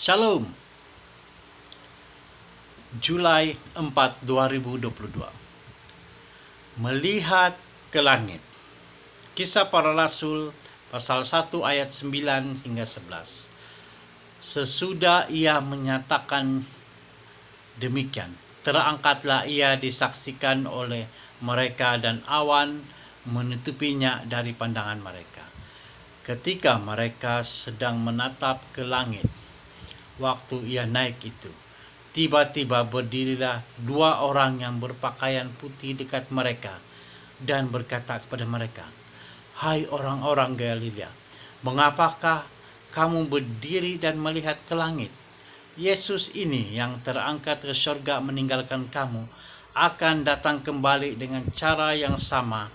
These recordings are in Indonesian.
Shalom, Julai 4, 2022. Melihat ke langit. Kisah Para Rasul pasal 1 ayat 9 hingga 11. Sesudah ia menyatakan demikian, terangkatlah ia disaksikan oleh mereka dan awan menutupinya dari pandangan mereka. Ketika mereka sedang menatap ke langit, waktu ia naik itu, tiba-tiba berdirilah dua orang yang berpakaian putih dekat mereka dan berkata kepada mereka, "Hai orang-orang Galilea, mengapakah kamu berdiri dan melihat ke langit? Yesus ini yang terangkat ke surga meninggalkan kamu akan datang kembali dengan cara yang sama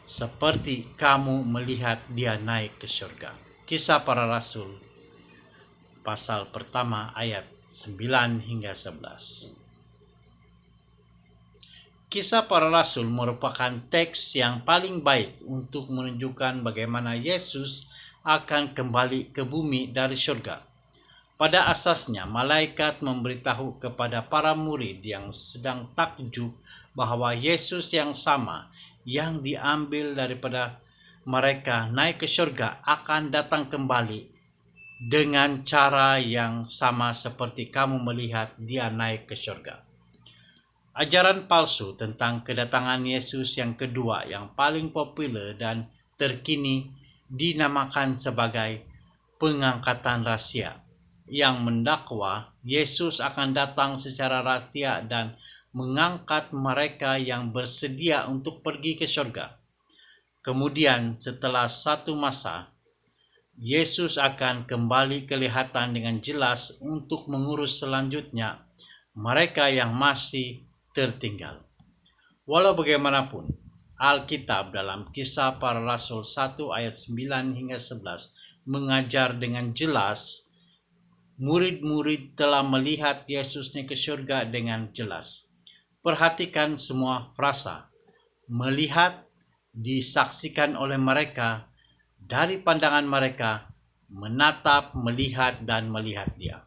seperti kamu melihat dia naik ke surga." Kisah Para Rasul pasal pertama ayat 9 hingga 11. Kisah Para Rasul merupakan teks yang paling baik untuk menunjukkan bagaimana Yesus akan kembali ke bumi dari surga. Pada asasnya, malaikat memberitahu kepada para murid yang sedang takjub bahwa Yesus yang sama yang diambil daripada mereka naik ke surga akan datang kembali dengan cara yang sama seperti kamu melihat dia naik ke surga. Ajaran palsu tentang kedatangan Yesus yang kedua yang paling populer dan terkini dinamakan sebagai pengangkatan rahasia, yang mendakwa Yesus akan datang secara rahasia dan mengangkat mereka yang bersedia untuk pergi ke surga. Kemudian setelah satu masa, Yesus akan kembali kelihatan dengan jelas untuk mengurus selanjutnya mereka yang masih tertinggal. Walau bagaimanapun, Alkitab dalam Kisah Para Rasul 1 ayat 9 hingga 11 mengajar dengan jelas murid-murid telah melihat Yesus naik ke surga dengan jelas. Perhatikan semua frasa. Melihat disaksikan oleh mereka dari pandangan mereka, menatap, melihat, dan melihat dia.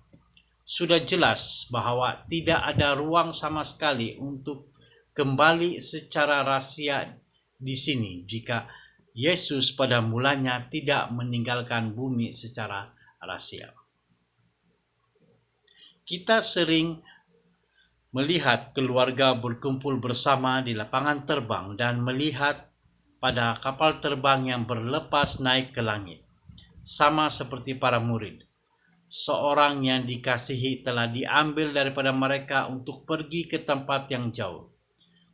Sudah jelas bahwa tidak ada ruang sama sekali untuk kembali secara rahasia di sini jika Yesus pada mulanya tidak meninggalkan bumi secara rahasia. Kita sering melihat keluarga berkumpul bersama di lapangan terbang dan melihat pada kapal terbang yang berlepas naik ke langit. Sama seperti para murid, seorang yang dikasihi telah diambil daripada mereka untuk pergi ke tempat yang jauh.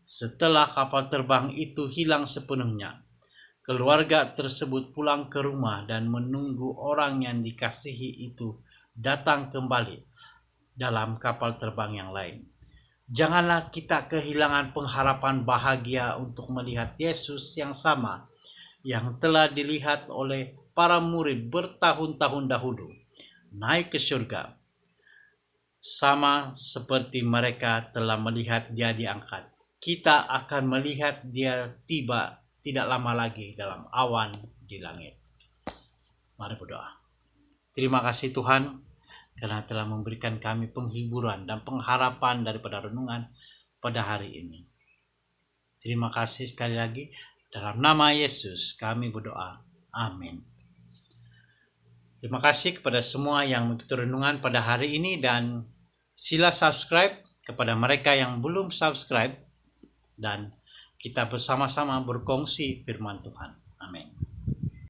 Setelah kapal terbang itu hilang sepenuhnya, keluarga tersebut pulang ke rumah dan menunggu orang yang dikasihi itu datang kembali dalam kapal terbang yang lain. Janganlah kita kehilangan pengharapan bahagia untuk melihat Yesus yang sama yang telah dilihat oleh para murid bertahun-tahun dahulu naik ke surga, sama seperti mereka telah melihat dia diangkat. Kita akan melihat dia tiba tidak lama lagi dalam awan di langit. Mari berdoa. Terima kasih Tuhan karena telah memberikan kami penghiburan dan pengharapan daripada renungan pada hari ini. Terima kasih sekali lagi. Dalam nama Yesus kami berdoa. Amin. Terima kasih kepada semua yang mengikuti renungan pada hari ini, dan sila subscribe kepada mereka yang belum subscribe, dan kita bersama-sama berkongsi firman Tuhan. Amin.